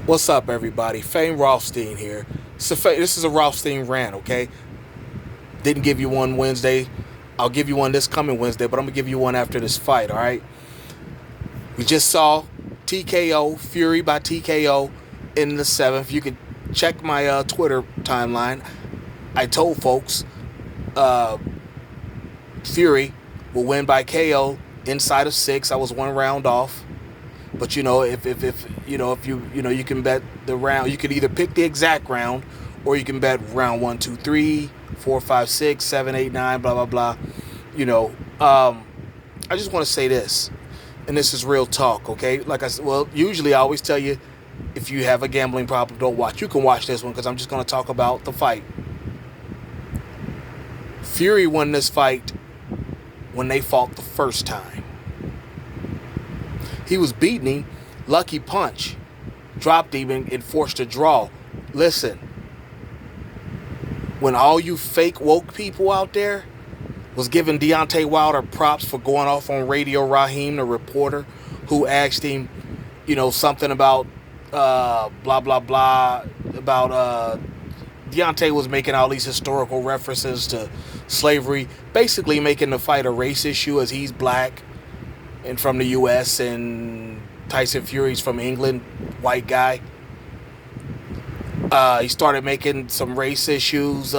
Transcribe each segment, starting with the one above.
What's up, everybody? Fame Rothstein here. This is a Rothstein rant, okay? Didn't give you one Wednesday. I'll give you one this coming Wednesday, but I'm going to give you one after this fight, all right? We just saw TKO, Fury by TKO in the 7th. You can check my Twitter timeline. I told folks Fury will win by KO inside of 6. I was one round off. But if you can bet the round, you could either pick the exact round, or you can bet round 1, 2, 3, 4, 5, 6, 7, 8, 9, blah blah blah. I just want to say this, and this is real talk, okay? Like I said, well, usually I always tell you, if you have a gambling problem, don't watch. You can watch this one because I'm just going to talk about the fight. Fury won this fight when they fought the first time. He was beating him, lucky punch, dropped him and forced a draw. Listen, when all you fake woke people out there was giving Deontay Wilder props for going off on Radio Raheem, the reporter, who asked him, something about blah, blah, blah, about Deontay was making all these historical references to slavery, basically making the fight a race issue as he's black and from the U.S. and Tyson Fury's from England, white guy. He started making some race issues,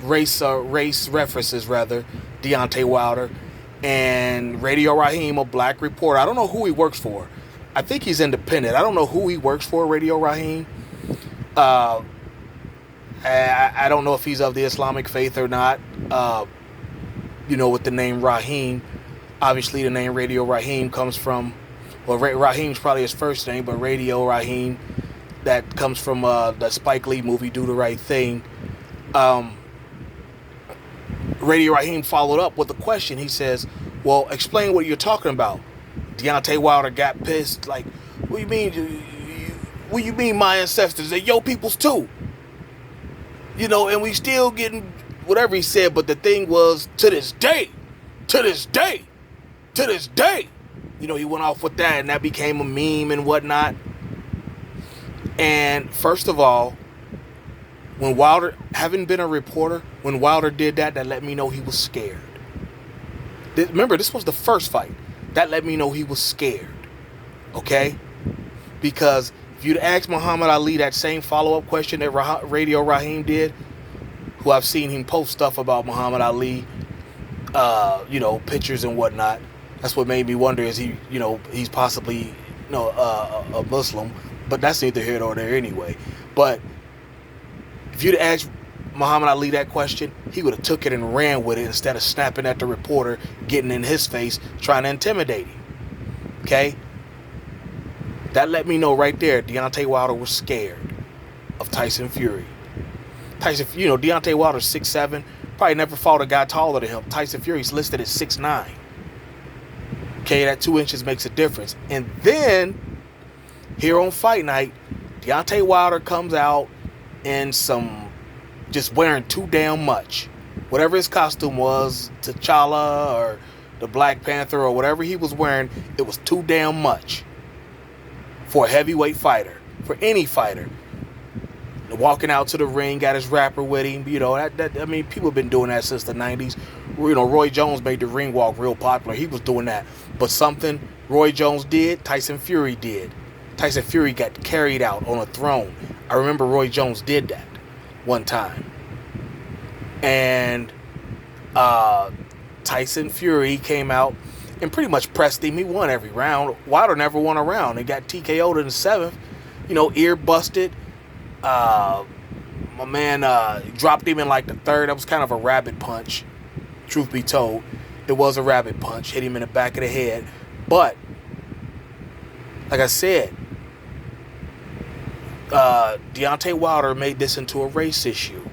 race references rather, Deontay Wilder, and Radio Raheem, a black reporter. I don't know who he works for. I think he's independent. I don't know who he works for, Radio Raheem. I don't know if he's of the Islamic faith or not. With the name Raheem. Obviously, the name Radio Raheem comes from, Raheem's probably his first name, but Radio Raheem, that comes from the Spike Lee movie, Do the Right Thing. Radio Raheem followed up with a question. He says, well, explain what you're talking about. Deontay Wilder got pissed, like, what do you mean? What do you mean my ancestors? They're your peoples too. And we still getting whatever he said, but the thing was, to this day, he went off with that, and that became a meme and whatnot. And first of all, when Wilder, having been a reporter, when Wilder did that, that let me know he was scared. Remember, this was the first fight. That let me know he was scared. Okay? Because if you'd asked Muhammad Ali that same follow-up question that Radio Raheem did, who I've seen him post stuff about Muhammad Ali, pictures and whatnot. That's what made me wonder, is he's possibly, a Muslim, but that's neither here nor there anyway. But if you'd asked Muhammad Ali that question, he would have took it and ran with it instead of snapping at the reporter, getting in his face, trying to intimidate him. Okay? That let me know right there, Deontay Wilder was scared of Tyson Fury. Deontay Wilder's 6'7", probably never fought a guy taller than him. Tyson Fury's listed at 6'9". Okay, that 2 inches makes a difference. And then, here on Fight Night, Deontay Wilder comes out in just wearing too damn much. Whatever his costume was, T'Challa or the Black Panther or whatever he was wearing, it was too damn much for a heavyweight fighter, for any fighter. Walking out to the ring, got his rapper with him. People have been doing that since the 90s. Roy Jones made the ring walk real popular. He was doing that. But something Roy Jones did, Tyson Fury did. Tyson Fury got carried out on a throne. I remember Roy Jones did that one time. And Tyson Fury came out and pretty much pressed him. He won every round. Wilder never won a round. He got TKO'd in the 7th. Ear busted. My man dropped him in like the 3rd. That was kind of a rabbit punch, truth be told. It was a rabbit punch. Hit him in the back of the head. But, like I said, Deontay Wilder made this into a race issue.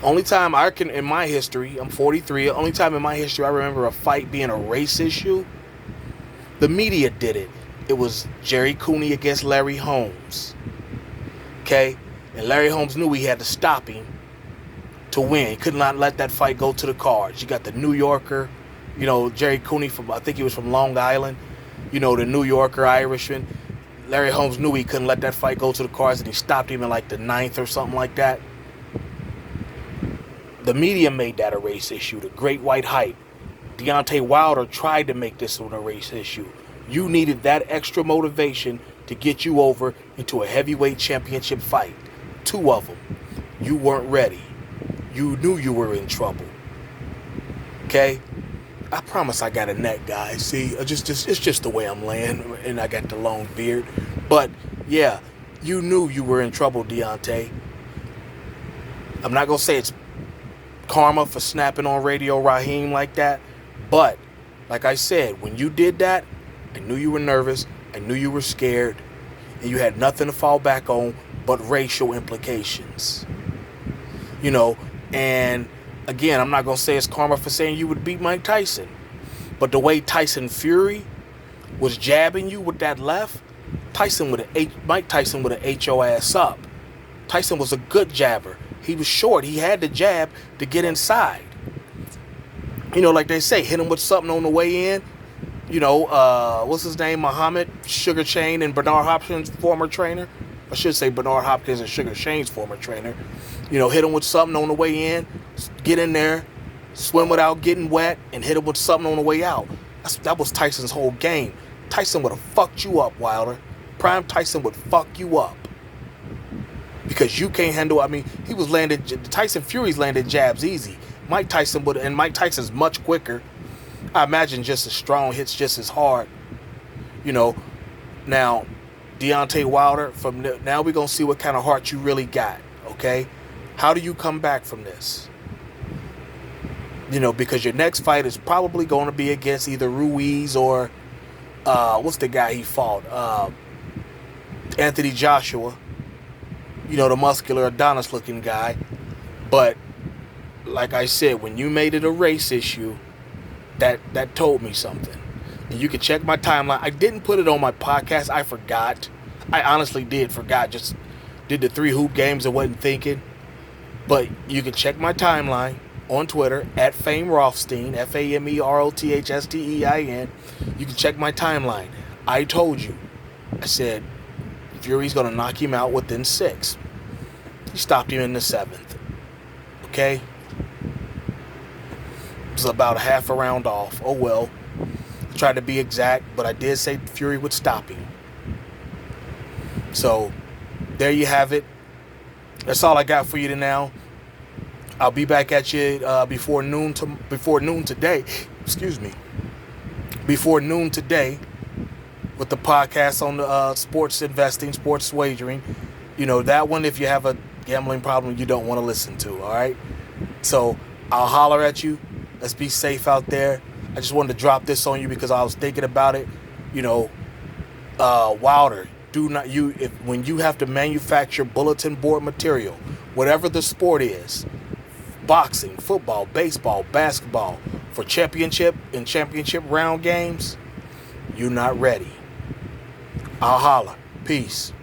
Only time in my history, I'm 43, only time in my history I remember a fight being a race issue, the media did it. It was Jerry Cooney against Larry Holmes. Okay? And Larry Holmes knew he had to stop him to win. He could not let that fight go to the cards. You got the New Yorker, Jerry Cooney I think he was from Long Island, the New Yorker Irishman. Larry Holmes knew he couldn't let that fight go to the cards, and he stopped him in like the 9th or something like that. The media made that a race issue. The Great White Hype. Deontay Wilder tried to make this one a race issue. You needed that extra motivation to get you over into a heavyweight championship fight. 2 of them. You weren't ready. You knew you were in trouble. Okay? I promise I got a neck, guys. See, it's just the way I'm laying, and I got the long beard. But, yeah, you knew you were in trouble, Deontay. I'm not going to say it's karma for snapping on Radio Raheem like that. But, like I said, when you did that, I knew you were nervous. I knew you were scared. And you had nothing to fall back on but racial implications. You know, and again, I'm not going to say it's karma for saying you would beat Mike Tyson. But the way Tyson Fury was jabbing you with that left, Mike Tyson would have ate your ass up. Tyson was a good jabber. He was short. He had the jab to get inside. You know, like they say, hit him with something on the way in. You know, what's his name? Muhammad Sugar Shane and Bernard Hopkins' former trainer. I should say Bernard Hopkins and Sugar Shane's former trainer. You know, hit him with something on the way in, get in there, swim without getting wet, and hit him with something on the way out. That was Tyson's whole game. Tyson would have fucked you up, Wilder. Prime Tyson would fuck you up. Because you can't handle, I mean, Tyson Fury's landed jabs easy. Mike Tyson would, and Mike Tyson's much quicker. I imagine just as strong, hits just as hard. You know, now, Deontay Wilder, now we're going to see what kind of heart you really got, okay? How do you come back from this? You know, because your next fight is probably going to be against either Ruiz or, what's the guy he fought? Anthony Joshua. You know, the muscular Adonis-looking guy. But, like I said, when you made it a race issue, that told me something. And you can check my timeline. I didn't put it on my podcast. I forgot. I honestly did forgot. Just did the 3 hoop games and wasn't thinking. But you can check my timeline on Twitter at Fame Rothstein, FameRothstein. You can check my timeline. I told you. I said, Fury's going to knock him out within 6. He stopped him in the 7th. Okay? It was about half a round off. Oh well. I tried to be exact, but I did say Fury would stop him. So, there you have it. That's all I got for you now. I'll be back at you before noon today. Excuse me. Before noon today with the podcast on the sports investing, sports wagering. You know, that one, if you have a gambling problem, you don't want to listen to, all right? So, I'll holler at you. Let's be safe out there. I just wanted to drop this on you because I was thinking about it. You know, Wilder, when you have to manufacture bulletin board material, whatever the sport is, boxing, football, baseball, basketball, for championship and championship round games, you're not ready. I'll holler. Peace.